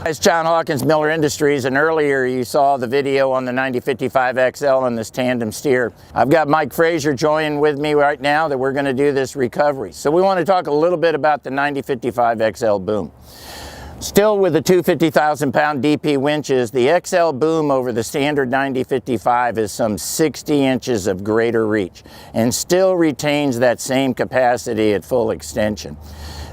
It's John Hawkins, Miller Industries, and earlier you saw the video on the 9055 XL and this tandem steer. I've got Mike Frazier joining with me right now that we're going to do this recovery. So we want to talk a little bit about the 9055 XL boom. Still with the 250,000-pound DP winches, the XL boom over the standard 9055 is some 60 inches of greater reach and still retains that same capacity at full extension.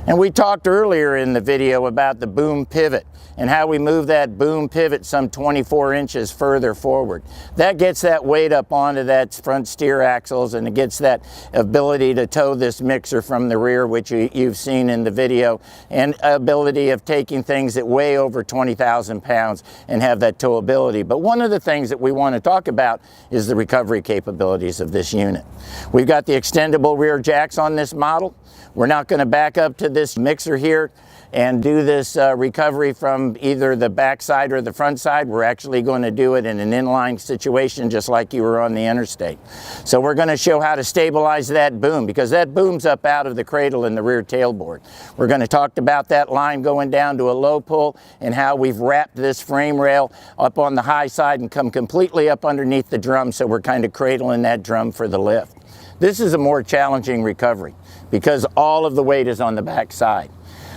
And we talked earlier in the video about the boom pivot and how we move that boom pivot some 24 inches further forward. That gets that weight up onto that front steer axles, and it gets that ability to tow this mixer from the rear, which you've seen in the video, and ability of taking things that weigh over 20,000 pounds and have that towability. But one of the things that we want to talk about is the recovery capabilities of this unit. We've got the extendable rear jacks on this model. We're not going to back up to this mixer here and do this recovery from either the back side or the front side. We're actually going to do it in an inline situation just like you were on the interstate. So we're going to show how to stabilize that boom, because that boom's up out of the cradle in the rear tailboard. We're going to talk about that line going down to a low pull and how we've wrapped this frame rail up on the high side and come completely up underneath the drum, so we're kind of cradling that drum for the lift. This is a more challenging recovery because all of the weight is on the back side.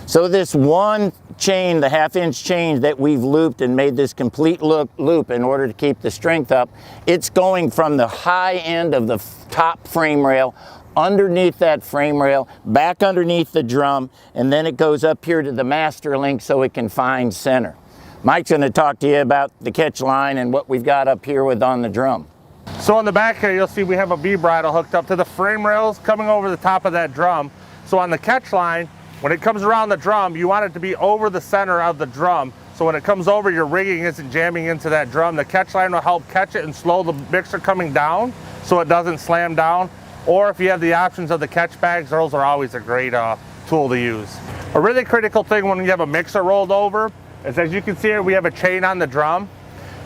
So this one chain, the half-inch chain that we've looped and made this complete loop in order to keep the strength up, it's going from the high end of the top frame rail underneath that frame rail, back underneath the drum, and then it goes up here to the master link so it can find center. Mike's going to talk to you about the catch line and what we've got up here with on the drum. So on the back here, you'll see we have a V-bridle hooked up to the frame rails coming over the top of that drum. So on the catch line, when it comes around the drum, you want it to be over the center of the drum. So when it comes over, your rigging isn't jamming into that drum. The catch line will help catch it and slow the mixer coming down so it doesn't slam down. Or if you have the options of the catch bags, those are always a great tool to use. A really critical thing when you have a mixer rolled over is, as you can see here, we have a chain on the drum.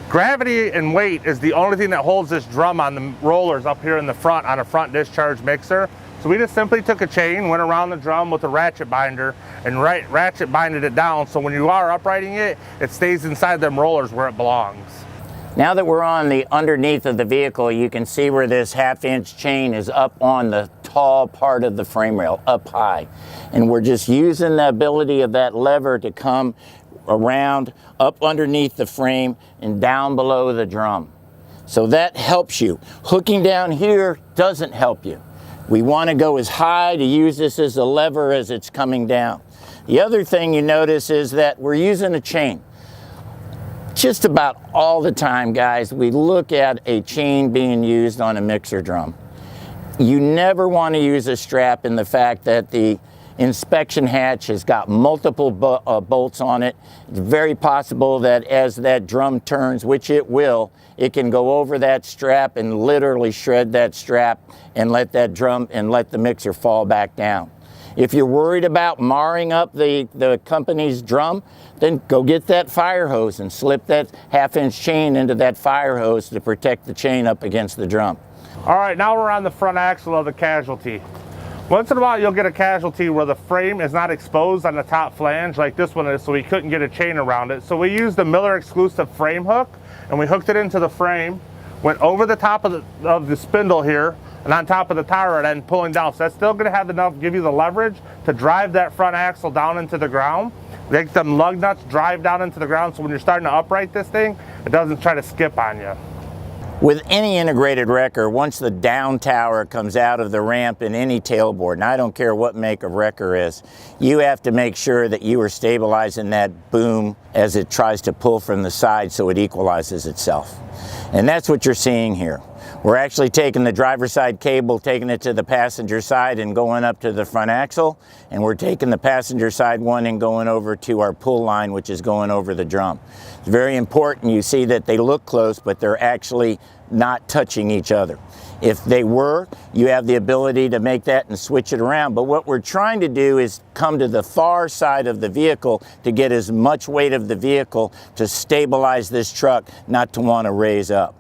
Gravity and weight is the only thing that holds this drum on the rollers up here in the front on a front discharge mixer. So we just simply took a chain, went around the drum with a ratchet binder, and ratchet binded it down, so when you are uprighting it, it stays inside them rollers where it belongs. Now that we're on the underneath of the vehicle, you can see where this half-inch chain is up on the tall part of the frame rail, up high. And we're just using the ability of that lever to come around, up underneath the frame, and down below the drum. So that helps you. Hooking down here doesn't help you. We want to go as high to use this as a lever as it's coming down. The other thing you notice is that we're using a chain. Just about all the time, guys, we look at a chain being used on a mixer drum. You never want to use a strap in the fact that the inspection hatch has got multiple bolts on it. It's very possible that as that drum turns, which it will, it can go over that strap and literally shred that strap and let that drum and let the mixer fall back down. If you're worried about marring up the company's drum, then go get that fire hose and slip that half-inch chain into that fire hose to protect the chain up against the drum. All right, now we're on the front axle of the casualty. Once in a while, you'll get a casualty where the frame is not exposed on the top flange like this one is, so we couldn't get a chain around it. So we used the Miller exclusive frame hook, and we hooked it into the frame, went over the top of the spindle here, and on top of the tire rod end, pulling down. So that's still going to have enough, give you the leverage to drive that front axle down into the ground. Make them lug nuts drive down into the ground, so when you're starting to upright this thing, it doesn't try to skip on you. With any integrated wrecker, once the down tower comes out of the ramp in any tailboard, and I don't care what make of wrecker is, you have to make sure that you are stabilizing that boom as it tries to pull from the side so it equalizes itself. And that's what you're seeing here. We're actually taking the driver's side cable, taking it to the passenger side and going up to the front axle, and we're taking the passenger side one and going over to our pull line, which is going over the drum. It's very important. You see that they look close, but they're actually not touching each other. If they were, you have the ability to make that and switch it around. But what we're trying to do is come to the far side of the vehicle to get as much weight of the vehicle to stabilize this truck, not to want to raise up.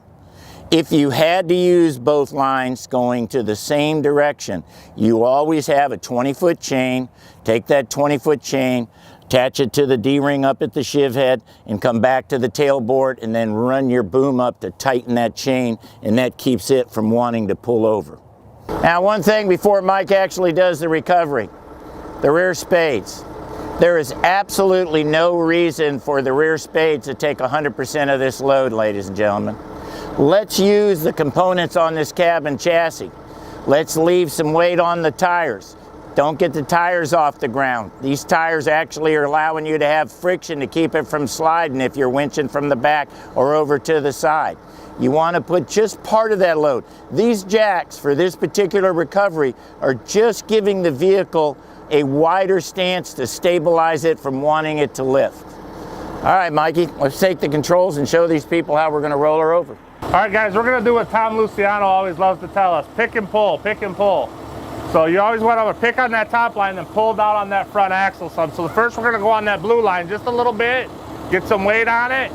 If you had to use both lines going to the same direction, you always have a 20-foot chain. Take that 20-foot chain, attach it to the D-ring up at the sheave head, and come back to the tailboard and then run your boom up to tighten that chain, and that keeps it from wanting to pull over. Now, one thing before Mike actually does the recovery, the rear spades. There is absolutely no reason for the rear spades to take 100% of this load, ladies and gentlemen. Let's use the components on this cab and chassis. Let's leave some weight on the tires. Don't get the tires off the ground. These tires actually are allowing you to have friction to keep it from sliding if you're winching from the back or over to the side. You want to put just part of that load. These jacks for this particular recovery are just giving the vehicle a wider stance to stabilize it from wanting it to lift. All right, Mikey, let's take the controls and show these people how we're going to roll her over. All right, guys, we're going to do what Tom Luciano always loves to tell us, pick and pull, pick and pull. So you always want to pick on that top line and pull down on that front axle some. So first we're going to go on that blue line just a little bit, get some weight on it.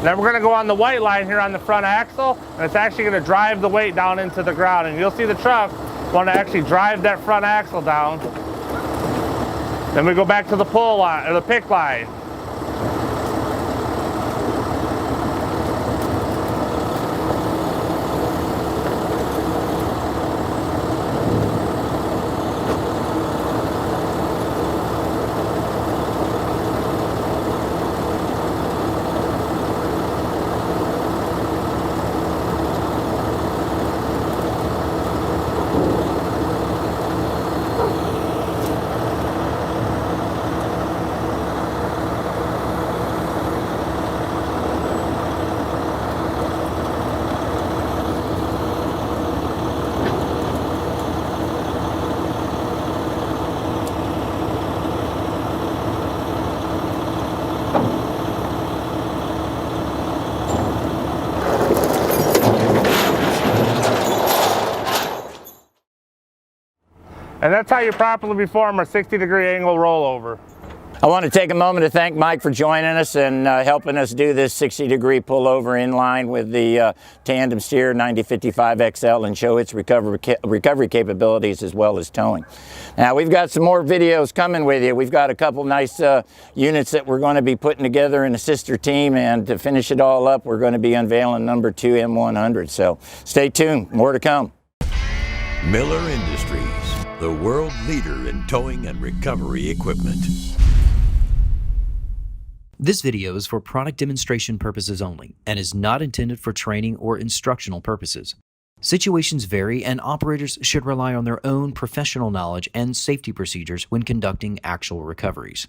Then we're going to go on the white line here on the front axle, and it's actually going to drive the weight down into the ground. And you'll see the truck want to actually drive that front axle down. Then we go back to the pull line, or the pick line. And that's how you properly perform a 60-degree angle rollover. I want to take a moment to thank Mike for joining us and helping us do this 60-degree pullover in line with the tandem steer 9055 XL and show its recovery capabilities as well as towing. Now, we've got some more videos coming with you. We've got a couple nice units that we're going to be putting together in a sister team, and to finish it all up, we're going to be unveiling number 2 M100. So stay tuned, more to come. Miller Industries, the world leader in towing and recovery equipment. This video is for product demonstration purposes only and is not intended for training or instructional purposes. Situations vary, and operators should rely on their own professional knowledge and safety procedures when conducting actual recoveries.